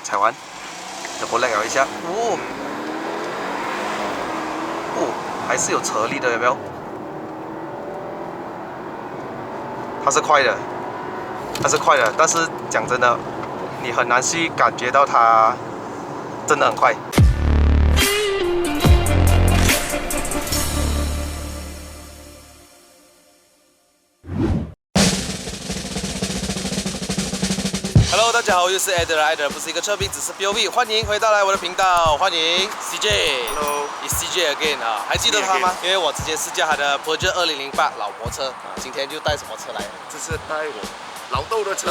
踩完，就不 lag 了一下，还是有车力的，有没有？它是快的，但是讲真的，你很难去感觉到它真的很快。Hello， 大家好，我又是 Eder， 不是一个车评，只是 POV， 欢迎回到我的频道，欢迎 CJ。Hello， is CJ again 啊，还记得他吗？因为我之前试驾他的 Peugeot 2008老婆车啊，今天就带什么车来？这是带我老豆的车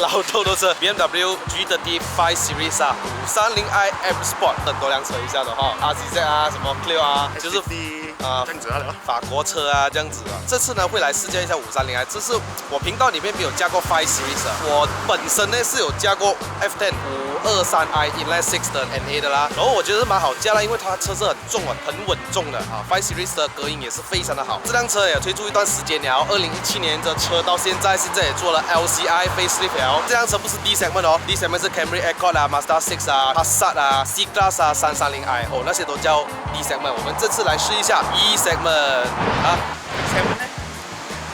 ，BMW G30 5 Series 啊，530i M Sport， 很多辆车一下的哈 ，RCZ 啊，什么 Clio 啊，就是这样子啊，法国车啊这样子啊。这次呢会来试驾一下530i，这是我频道里面没有驾过5 Series 的，我本身呢是有驾过 F10 523i Inline 6的 NA 的啦，然后我觉得蛮好驾啦，因为它车是很重啊，很稳重的啊。5 Series 的隔音也是非常的好。这辆车也推出一段时间了，2017年的车到现在也做了 LCI facelift 了。这辆车不是 D segment 哦 ，D segment 是 Camry Accord 啊、Mazda 6啊、Passat 啊、C Class 啊、330i 哦，那些都叫 D segment。我们这次来试一下 E segment 啊。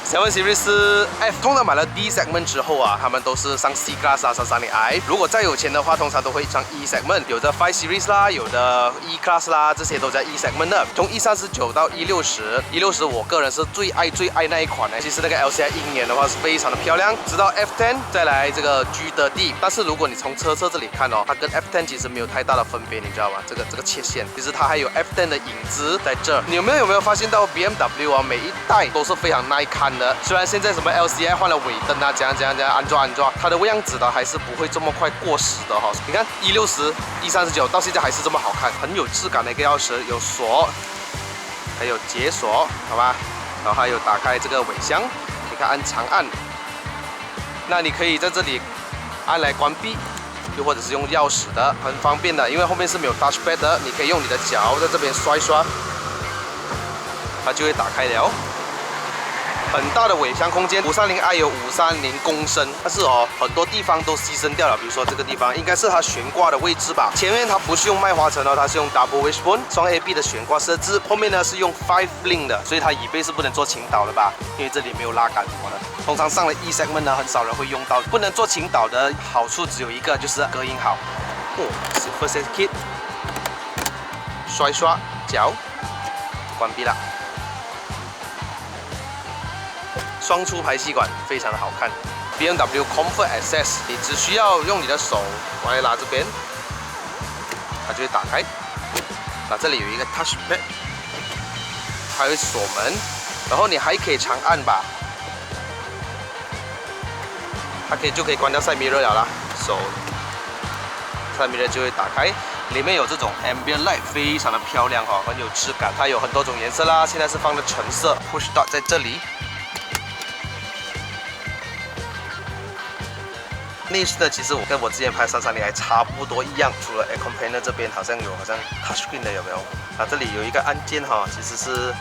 7 Series 是通常买了 D segment 之后啊，他们都是上 C Class 啊、330i。如果再有钱的话，通常都会上 E segment， 有的5 Series 啦，有的 E Class 啦，这些都在 E segment 的。从 E39到 E60 我个人是最爱那一款的。其实那个 LCI 鹰眼的话是非常的漂亮。直到 F10 再来这个 G30， 但是如果你从车侧这里看哦，它跟 F10 其实没有太大的分别，你知道吗？这个切线，其实它还有 F10 的影子在这。你有没有发现到 BMW 啊，每一代都是非常耐看的。虽然现在什么 LCI 换了尾灯啊，怎样安装，它的样子呢还是不会这么快过时的哈。你看E60、E39到现在还是这么好看，很有质感的一个钥匙，有锁，还有解锁，好吧？然后还有打开这个尾箱，你看按长按，那你可以在这里按来关闭，又或者是用钥匙的，很方便的，因为后面是没有 touchpad 的，你可以用你的脚在这边刷一刷，它就会打开了。很大的尾箱空间，530i 有530公升，但是很多地方都牺牲掉了，比如说这个地方应该是它悬挂的位置吧。前面它不是用麦花臣哦，它是用 double wishbone 双 AB 的悬挂设置，后面呢是用 5 link 的，所以它椅背是不能做倾倒的吧？因为这里没有拉杆什么的。通常上了 E segment 呢，很少人会用到。不能做倾倒的好处只有一个，就是隔音好。First aid kit， 刷脚，关闭了。双出排气管非常的好看 ，BMW Comfort Access， 你只需要用你的手往来拉这边，它就会打开。那这里有一个 touchpad， 它会锁门，然后你还可以长按吧，它就可以关掉 side mirror 了啦，手 side mirror 就会打开。里面有这种 ambient light， 非常的漂亮哈，很有质感。它有很多种颜色啦，现在是放的橙色 ，push start 在这里。内饰呢，其实我跟我之前拍330i差不多一样，除了 air conditioner 这边好像 touch screen 的，有没有？啊，这里有一个按键哈，其实是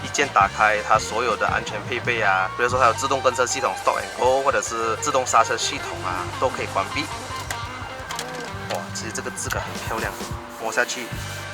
一键打开它所有的安全配备啊，比如说它有自动跟车系统 stop and go， 或者是自动刹车系统啊，都可以关闭。哇，其实这个质感很漂亮，摸下去。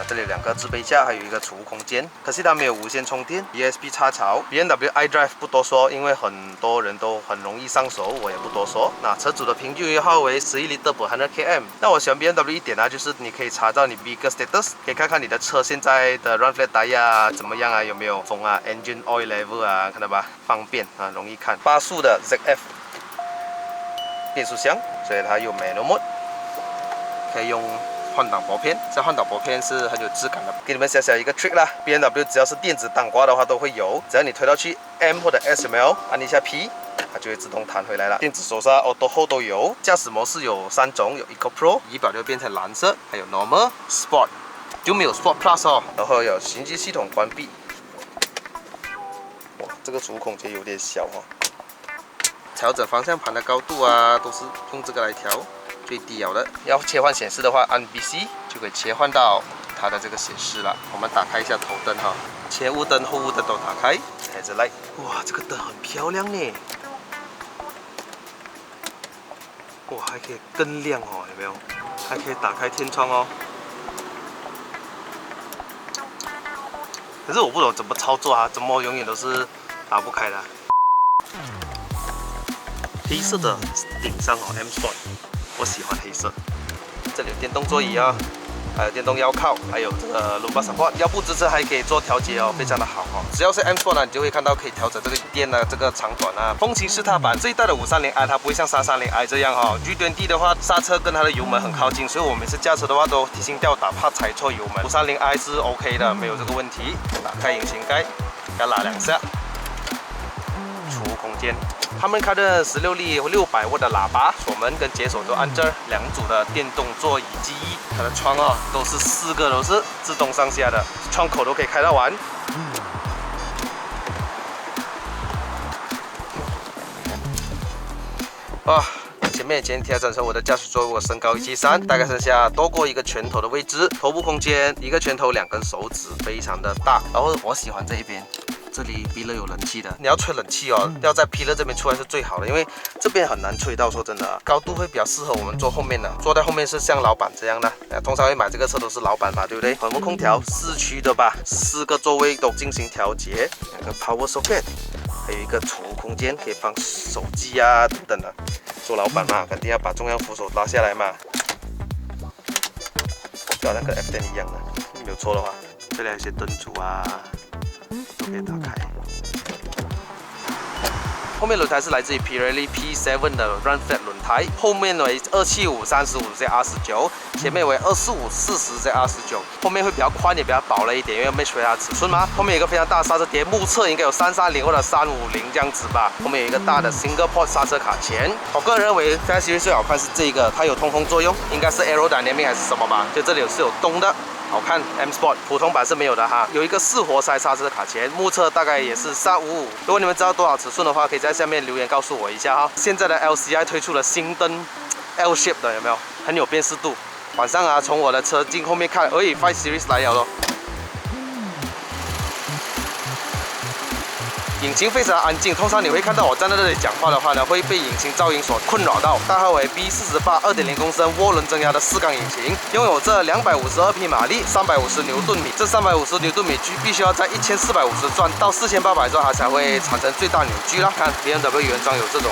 这里有2个置杯架，还有一个储物空间。可惜它没有无线充电 ，USB 插槽。BMW iDrive 不多说，因为很多人都很容易上手，我也不多说。那车主的平均油耗为11 L per 100 km。那我喜欢 BMW 一点呢，就是你可以查到你 vehicle status， 可以看看你的车现在的 run flat tire 怎么样啊，有没有风啊 ，engine oil level 啊，看到吧？方便啊，容易看。8速的 ZF 变速箱，所以它有 manual mode， 可以用换挡拨片，这换挡拨片是很有质感的。给你们小一个 trick 啦 ，BMW 只要是电子挡刮的话都会有，只要你推到去 M 或者 S M L， 按一下 P， 它就会自动弹回来了。电子手刹 Auto Hold 都有。驾驶模式有3种，有 Eco Pro， 仪表就变成蓝色，还有 Normal、Sport， 就没有 Sport Plus 哦。然后有行车系统关闭。哇，这个储物空间有点小哦。调整方向盘的高度啊，都是用这个来调。最低了的，要切换显示的话，按 BC 就可以切换到它的这个显示了。我们打开一下头灯哈，前雾灯、后雾灯都打开。Headlight， 哇，这个灯很漂亮呢。哇，还可以更亮哦，有没有？还可以打开天窗哦。可是我不懂怎么操作啊，怎么永远都是打不开的、黑色的顶上哦 ，M Sport， 我喜欢黑色。这里有电动座椅啊，还有电动腰靠，还有这个 lumbar support， 腰部支撑还可以做调节哦，非常的好哦。只要是 M Sport 呢，你就会看到可以调整这个电啊，这个长短啊。风琴式踏板这一代的530i 它不会像330i 这样哦。G20 的话，刹车跟它的油门很靠近，所以我每次驾车的话都提心吊胆，怕踩错油门。530i 是 OK 的，没有这个问题。打开引擎盖，给它拉2下，储物空间。他们开的16力600瓦的喇叭，锁门跟解锁都按这2组的电动座椅记忆。它的窗啊，都是4个都是自动上下的，窗口都可以开到完。啊，前面已经调整成我的驾驶座，我身高173，大概剩下多过一个拳头的位置，头部空间1个拳头2根手指，非常的大。然后我喜欢这一边。这里 Pillar 有冷气的，你要吹冷气哦，要在 Pillar 这边出来是最好的，因为这边很难吹到。说真的，高度会比较适合我们坐后面的，坐在后面是像老板这样的。通常会买这个车都是老板嘛，对不对？恒温空调4驱的吧，4个座位都进行调节，2个 Power Socket， 还有一个储物空间可以放手机啊等等的。做老板嘛，肯定要把中央扶手拉下来嘛，跟那个 F10 一样的，没有错的话。这里还有一些灯组啊。都可以打开。后面轮胎是来自于 Pirelli P7 的 Run Flat 轮胎，后面为275/35/R19，前面为245/40/R19，后面会比较宽也比较薄了一点，因为 match 回它的尺寸嘛。后面有一个非常大的刹车碟，目测应该有330或者350这样子吧。后面有一个大的 Single Port 刹车卡钳。我个人认为 Fast Series 最好看是这个，它有通风作用，应该是 Aerodynamic 还是什么吧？就这里是有洞的。好看 M Sport 普通版是没有的哈，有一个4活塞刹车卡钳，目测大概也是355。如果你们知道多少尺寸的话，可以在下面留言告诉我一下哈。现在的 LCI 推出了新灯 L shape 的，有没有？很有辨识度。晚上啊，从我的车镜后面看，5 Series 来了咯。引擎非常安静，通常你会看到我站在这里讲话的话呢，会被引擎噪音所困扰到。大号为 B48 2.0公升涡轮增压的4缸引擎，拥有这252匹马力，350牛顿米。这350牛顿米必须要在1450转到4800转，它才会产生最大扭矩啦。看 BMW 原装有这种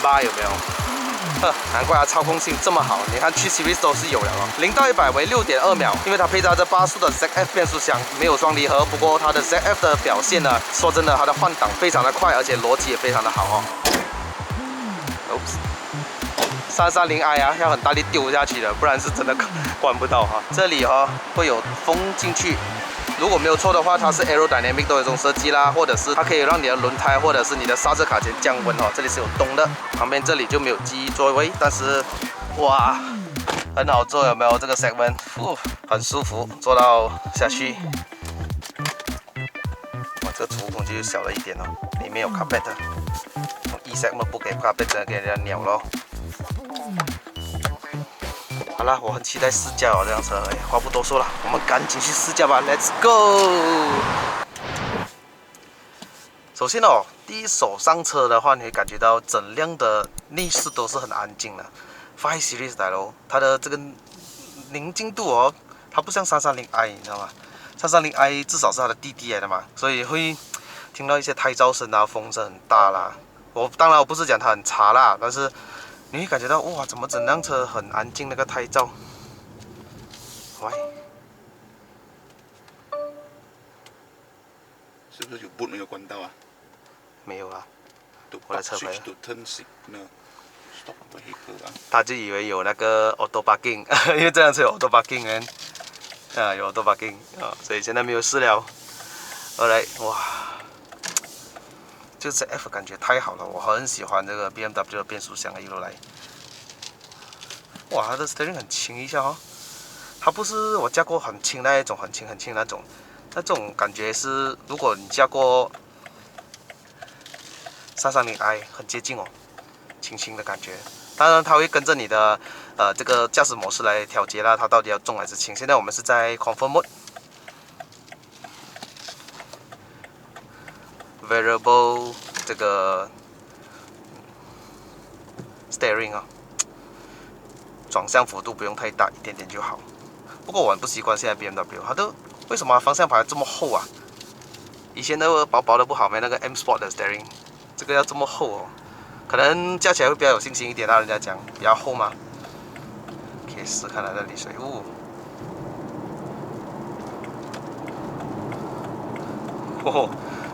bar有没有？难怪它操控性这么好，你看去 Series 都是有了哦。0到100为6.2秒，因为它配搭着8速的 ZF 变速箱，没有双离合。不过它的 ZF 的表现呢，说真的，它的换挡非常的快，而且逻辑也非常的好哦。330i 啊，要很大力丢下去的，不然是真的关不到哈。这里哈会有风进去。如果没有错的话，它是 Aerodynamic 都有这种设计啦，或者是它可以让你的轮胎或者是你的刹车卡钳降温哦。这里是有洞的，旁边这里就没有记忆座位，但是哇，很好坐，有没有这个 segment？ 很舒服，坐到下去。哇，这个储物空间就小了一点哦，里面有 carpet。E segment 不给 carpet， 只能给人家鸟咯。好了，我很期待试驾哦，这辆车。哎，话不多说了，我们赶紧去试驾吧 ，Let's go！ 首先哦，第一手上车的话，你会感觉到整辆的内饰都是很安静的。5 Series 来咯，它的这个宁静度哦，它不像330i，你知道吗？330i 至少是它的弟弟来的嘛，所以会听到一些胎噪声啊，风声很大啦。当然我不是讲它很差啦，但是。你会感觉到哇，怎么整辆车很安静？那个胎噪，喂，是不是有 boot 没有关到啊？没有啊，我的车牌。他就以为有那个 auto parking， 因为这辆车有 auto parking 有 auto parking 啊，所以现在没有事了。后来哇，这个 F 感觉太好了，我很喜欢这个 BMW 的变速箱一路来。哇，它的 steering 很轻一下哦，它不是我驾过很轻那一种，很轻那种，那种感觉是如果你驾过330i 很接近哦，轻轻的感觉。当然它会跟着你的这个驾驶模式来调节啦，它到底要重还是轻。现在我们是在 Comfort Mode。Variable 这个 steering 啊，转向幅度不用太大，一点点就好。不过我很不习惯现在 BMW， 它都为什么方向盘这么厚啊？以前的薄薄的不好咩？那个 M Sport 的 steering， 这个要这么厚哦，可能驾起来会比较有信心一点啦。人家讲比较厚嘛。可以试看它的离水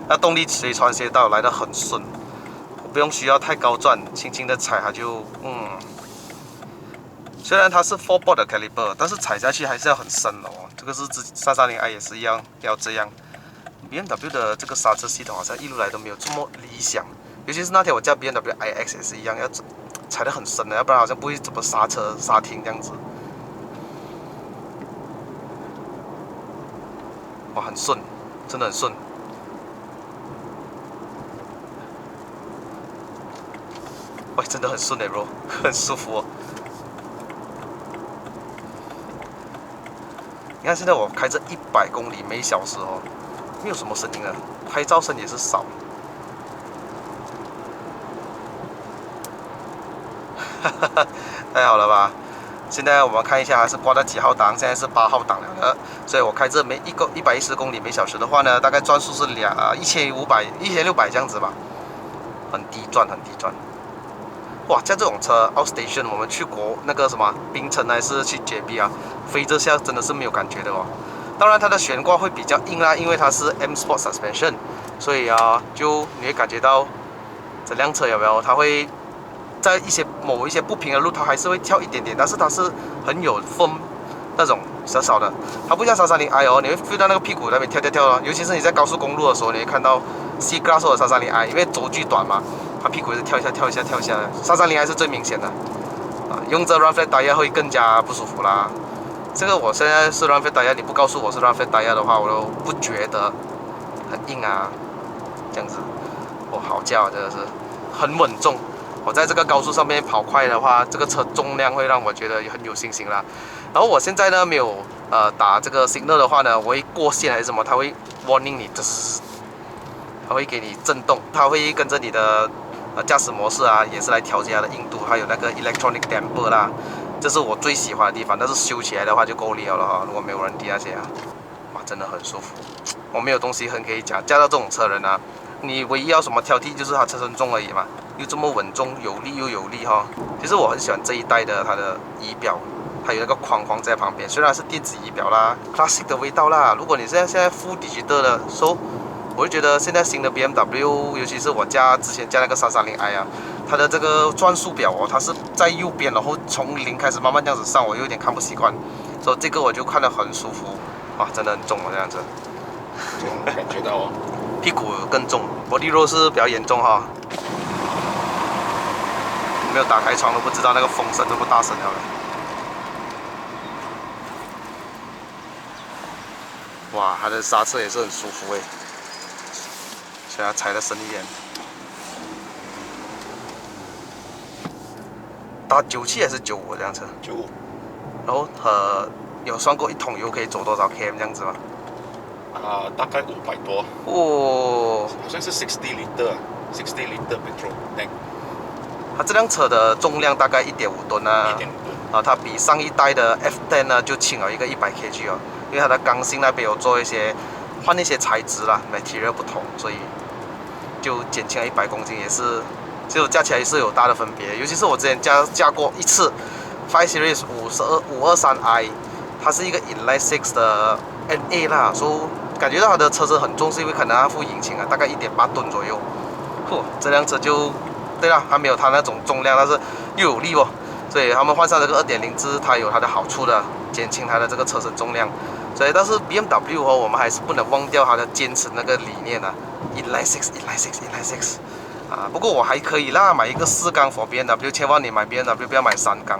那动力随传随到，来得很顺，不用需要太高转，轻轻的踩它就虽然它是 4-port 的 caliper， 但是踩下去还是要很深哦。这个是330i 也是一样，要这样。BMW 的这个刹车系统好像一路来都没有这么理想，尤其是那天我驾 BMW iX 也是一样，要踩得很深的，要不然好像不会怎么刹车刹停这样子。哇，很顺，真的很顺。喂，真的很顺bro， 很舒服哦。你看现在我开着100公里每小时哦，没有什么声音了，拍照声也是少。太好了吧？现在我们看一下，还是挂在几号档？现在是8号档了的，所以我开着110公里每小时的话呢，大概转速是1500、1600这样子吧，很低转，很低转。哇，像这种车 outstation， 我们去那个什么槟城还是去JB啊，飞这下真的是没有感觉的哦。当然它的悬挂会比较硬啦，因为它是 M Sport suspension， 所以啊，就你会感觉到这辆车有没有？它会在某一些不平的路，它还是会跳一点点，但是它是很有风那种小小的，它不像330i哦，你会 feel 到那个屁股那边跳哦，尤其是你在高速公路的时候，你会看到 C Class 或者330i， 因为轴距短嘛。它屁股是跳一下，330i 是最明显的，用这 Run Flat Tire 会更加不舒服啦。这个我现在是 Run Flat Tire， 你不告诉我是 Run Flat Tire 的话，我都不觉得很硬啊，这样子，好驾啊，真的是很稳重。我在这个高速上面跑快的话，这个车重量会让我觉得很有信心啦。然后我现在呢没有打这个 signal 的话呢，我会过线还是什么，它会 warning 你，它会给你震动，它会跟着你的驾驶模式啊，也是来调节它的硬度，还有那个 electronic damper 啦，这是我最喜欢的地方。但是修起来的话就够力了哈，如果没有人那些啊，哇，真的很舒服。我没有东西很可以讲，驾到这种车人啊，你唯一要什么挑剔就是它车身重而已嘛，又这么稳重，有力又有力哈。其实我很喜欢这一代的它的仪表，它有那个框在旁边，虽然是电子仪表啦 ，classic 的味道啦。如果你现在 full digital 的，so 我就觉得现在新的 BMW， 尤其是我之前驾那个330i 啊，它的这个转速表哦，它是在右边，然后从0开始慢慢这样子上，我有点看不习惯，所以这个我就看得很舒服，哇，真的很重哦这样子，这种感觉到哦，屁股更重，body roll 是比较严重哈，没有打开窗都不知道那个风声这么大声了。哇，它的刹车也是很舒服诶。所以它踩得深一点。打97还是95这辆车？95。然后有算过一桶油可以走多少 km 这样子吗？大概500多。哦。好像是60 liter petrol tank。它这辆车的重量大概1.5吨啊。1.5吨。它比上一代的 F10 呢就轻了一个100 kg 哦，因为它的刚性那边有做换一些材质啦 ，material 不同，所以就减轻了100公斤，也是，就加起来是有大的分别。尤其是我之前驾过一次5 Series 523i， 它是一个 Inline 6的 NA 啦，所以感觉到它的车身很重，是因为可能它副引擎啊，大概1.8吨左右。这辆车就对啦，它没有它那种重量，但是又有力哦。所以他们换上这个2.0支，它有它的好处的，减轻它的这个车身重量。所以，但是 BMW 哦，我们还是不能忘掉它的坚持那个理念啊 ，Inline 6啊。不过我还可以啦，买一个4缸 for BMW， 千万你买 BMW 不要买3缸，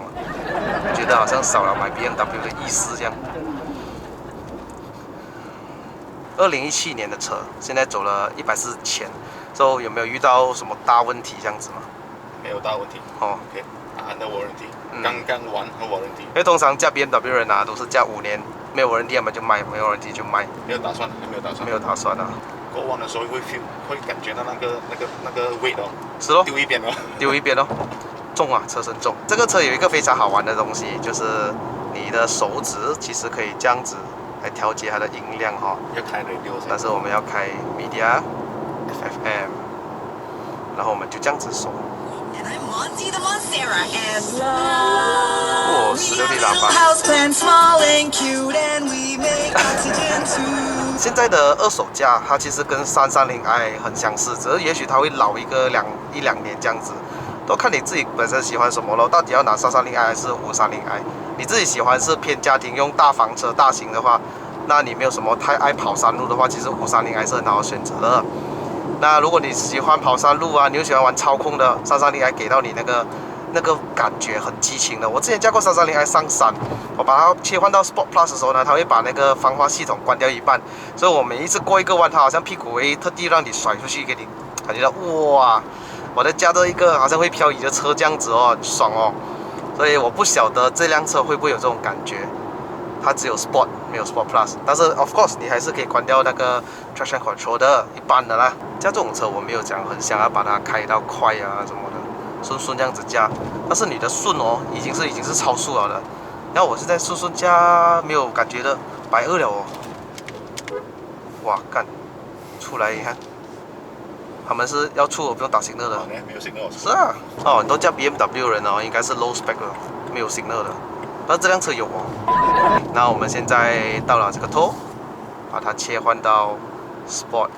觉得好像少了买 BMW 的意思这样。2017年的车，现在走了140千，所以有没有遇到什么大问题这样子吗？没有大问题。哦 ，OK， under warranty，刚完和 warranty。因为通常驾 BMW 人啊，都是驾5年。没有warranty他们就卖，没有warranty就卖。没有打算，还没有打算。没有打算啊。过弯的时候会感觉到那个 weight 哦。是咯。丢一边哦。丢一边哦。重啊，车身重。这个车有一个非常好玩的东西，就是你的手指其实可以这样子来调节它的音量哈。要开 radio 但是我们要开 Media FFM， 然后我们就这样子手。And I'm Monty the Monstera, and 哦，16粒喇叭。 houseplant small and cute, and we make oxygen too. 现在的二手价，它其实跟330i 很相似，只是也许它会老一两年这样子，都看你自己本身喜欢什么咯。到底要拿330i 还是530i？你自己喜欢是偏家庭用大房车、大型的话，那你没有什么太爱跑山路的话，其实530i 是很好的选择的。那如果你喜欢跑山路啊，你又喜欢玩操控的，330i 给到你那个感觉很激情的。我之前驾过330i 上山，我把它切换到 Sport Plus 的时候呢，它会把那个防滑系统关掉一半，所以我每一次过一个弯，它好像屁股会特地让你甩出去，给你感觉到哇，我在驾着一个好像会漂移的车这样子哦，爽哦。所以我不晓得这辆车会不会有这种感觉。它只有 Sport 没有 Sport Plus， 但是 of course 你还是可以关掉那个 traction control 的，一般的啦。驾这种车我没有讲很想要把它开到快啊什么的，顺这样子驾。但是你的顺哦，已经是超速了的。然后我是在顺驾，没有感觉的120了哦。哇，干，出来你看，他们是要出我不用打signal的。没有signal。是啊，哦，很多驾 BMW 人哦，应该是 low spec 的，没有signal的。但是这辆车有哦。那我们现在到了这个头，把它切换到 Sport。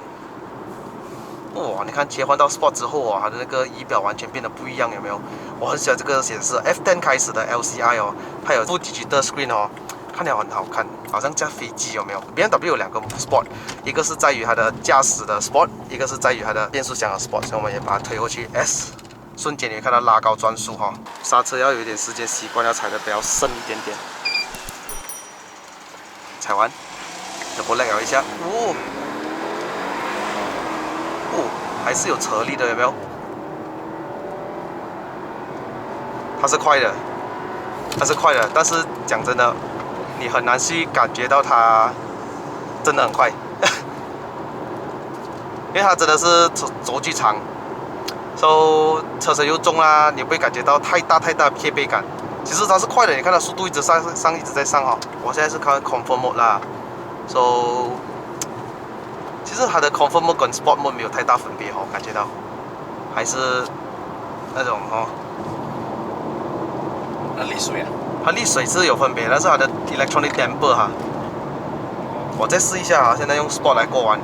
哇，你看切换到 Sport 之后啊，它的那个仪表完全变得不一样，有没有？我很喜欢这个显示 F10 开始的 LCI 哦，它有 Full Digital Screen 哦，看起来很好看，好像架飞机有没有 ？BMW 有2个 Sport， 一个是在于它的驾驶的 Sport， 一个是在于它的变速箱的 Sport， 所以我们也把它推过去 S。瞬间你会看到拉高转速哈，刹车要有一点时间习惯，要踩得比较深一点点。踩完，就不累摇一下，还是有车力的，有没有？它是快的，但是讲真的，你很难去感觉到它真的很快，因为它真的是轴距长。车身又重啦，你不会感觉到太大的贴背感。其实它是快的，你看它速度一直一直在上哈。我现在是开 Comfort Mode 啦其实它的 Comfort Mode 跟 Sport Mode 没有太大分别哈，感觉到还是那种哈。那沥水啊？它沥水是有分别，但是它的 Electronic Damper 哈，我再试一下哈，现在用 Sport 来过弯。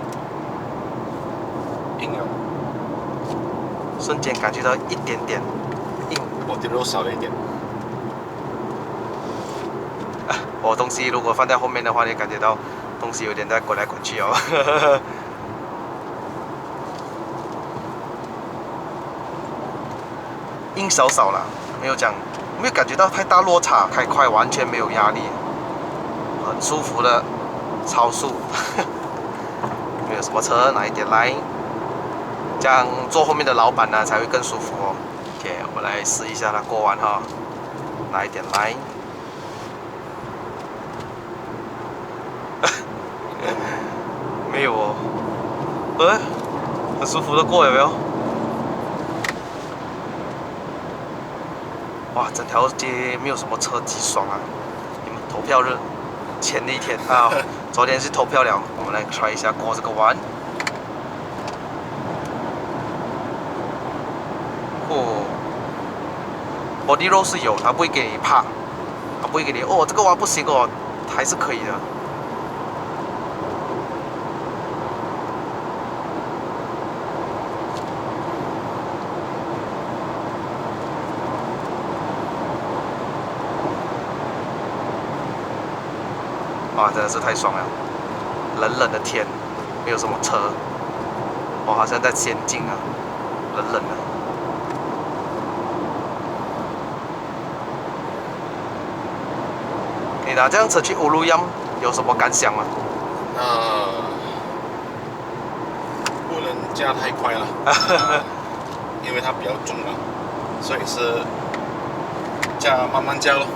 硬了。瞬间感觉到一点点硬，我的肉少了一点。我东西如果放在后面的话，你感觉到东西有点在滚来滚去哦。硬少少啦，没有感觉到太大落差，开快完全没有压力，很舒服的超速，没有什么车哪一点来。这样坐后面的老板呢才会更舒服哦。OK， 我们来试一下它过弯哈，来一点来。没有哦，很舒服的过有没有？哇，整条街没有什么车极爽啊！你们投票日前的一天啊，昨天是投票了，我们来 try 一下过这个弯。Body roll 是有，它不会给你怕，它不会给你哦，这个弯不行哦，还是可以的。哇，真的是太爽了！冷冷的天，没有什么车，我好像在仙境啊，冷冷的。你拿这辆车去乌鲁央有什么感想吗？不能驾太快了，因为它比较重嘛，所以是慢慢驾咯，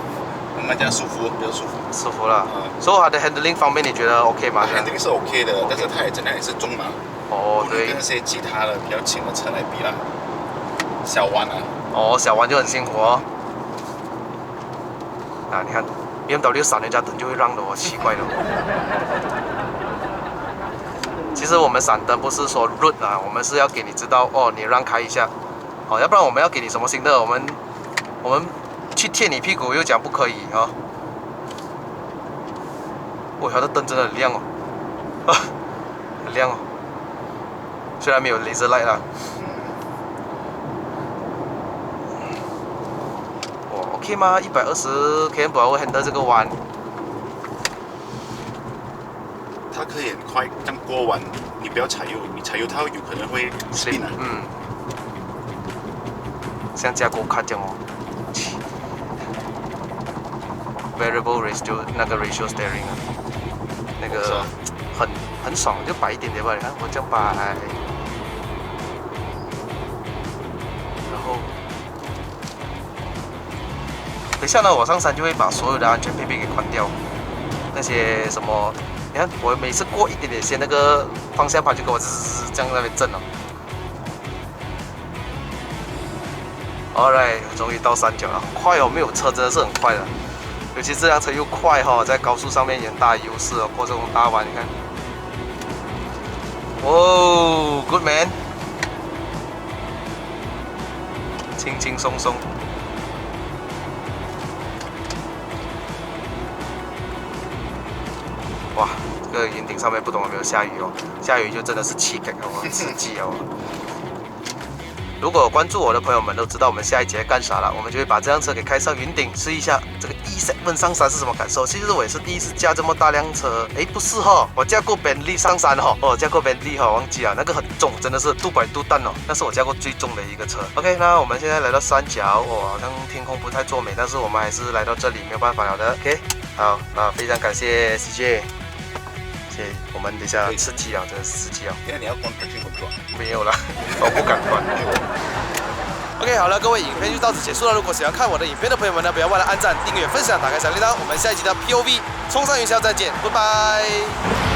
慢慢驾舒服，比较舒服。舒服了。所以它的 handling 方面你觉得 OK 吗？handling 是 OK 的，但是它也尽量也是重嘛。哦，对。跟那些其他的比较轻的车来比啦，小弯啊。哦，小弯就很辛苦哦。啊，你看 BMW 闪人家灯就会让的哦，奇怪的。其实我们闪灯不是说 road 啊，我们是要给你知道哦，你让开一下，哦，要不然我们要给你什么新的，我们去贴你屁股又讲不可以啊。哇，它的灯真的很亮哦，啊，很亮哦，虽然没有 laser light 啦。哦 ，OK 吗？120 km/h handle 这个弯。它可以很快这样过弯，你不要踩油，你踩油它有可能会 spin 啊。像加购卡这样哦。Variable ratio 那个 ratio steering 啊，那个很爽，就摆一点点吧。你看我这样摆，然后等一下呢，我上山就会把所有的安全配备给关掉，那些什么。你看，我每次过一点点线，那个方向盘就给我滋这样在那边震了。Alright， 终于到山脚了，很快哦，没有车真的是很快的，尤其这辆车又快哈、哦，在高速上面也很大优势哦，过这种大弯，你看。哦 ，Good man， 轻轻松松。哇，这个云顶上面不懂有没有下雨哦？下雨就真的是气感哦，刺激哦。如果关注我的朋友们都知道我们下一节干啥了，我们就会把这辆车给开上云顶，试一下这个 E7上山是什么感受。其实我也是第一次驾这么大辆车，诶，不是哈，我驾过 Bentley 上山哈，哦，驾过 Bentley 哈，忘记了，那个很重，真的是2百度蛋哦，那是我驾过最重的一个车。OK， 那我们现在来到山脚，哦，好像天空不太作美，但是我们还是来到这里，没有办法了的。OK， 好，那非常感谢 CJ。我们等一下吃鸡啊，真的是吃鸡啊！因为你要关回去工作。没有了，我不敢关。OK， 好了，各位，影片就到此结束了。如果喜欢看我的影片的朋友们呢，不要忘了按赞、订阅、分享、打开小铃铛。我们下一集的 POV 冲上云霄再见，拜拜。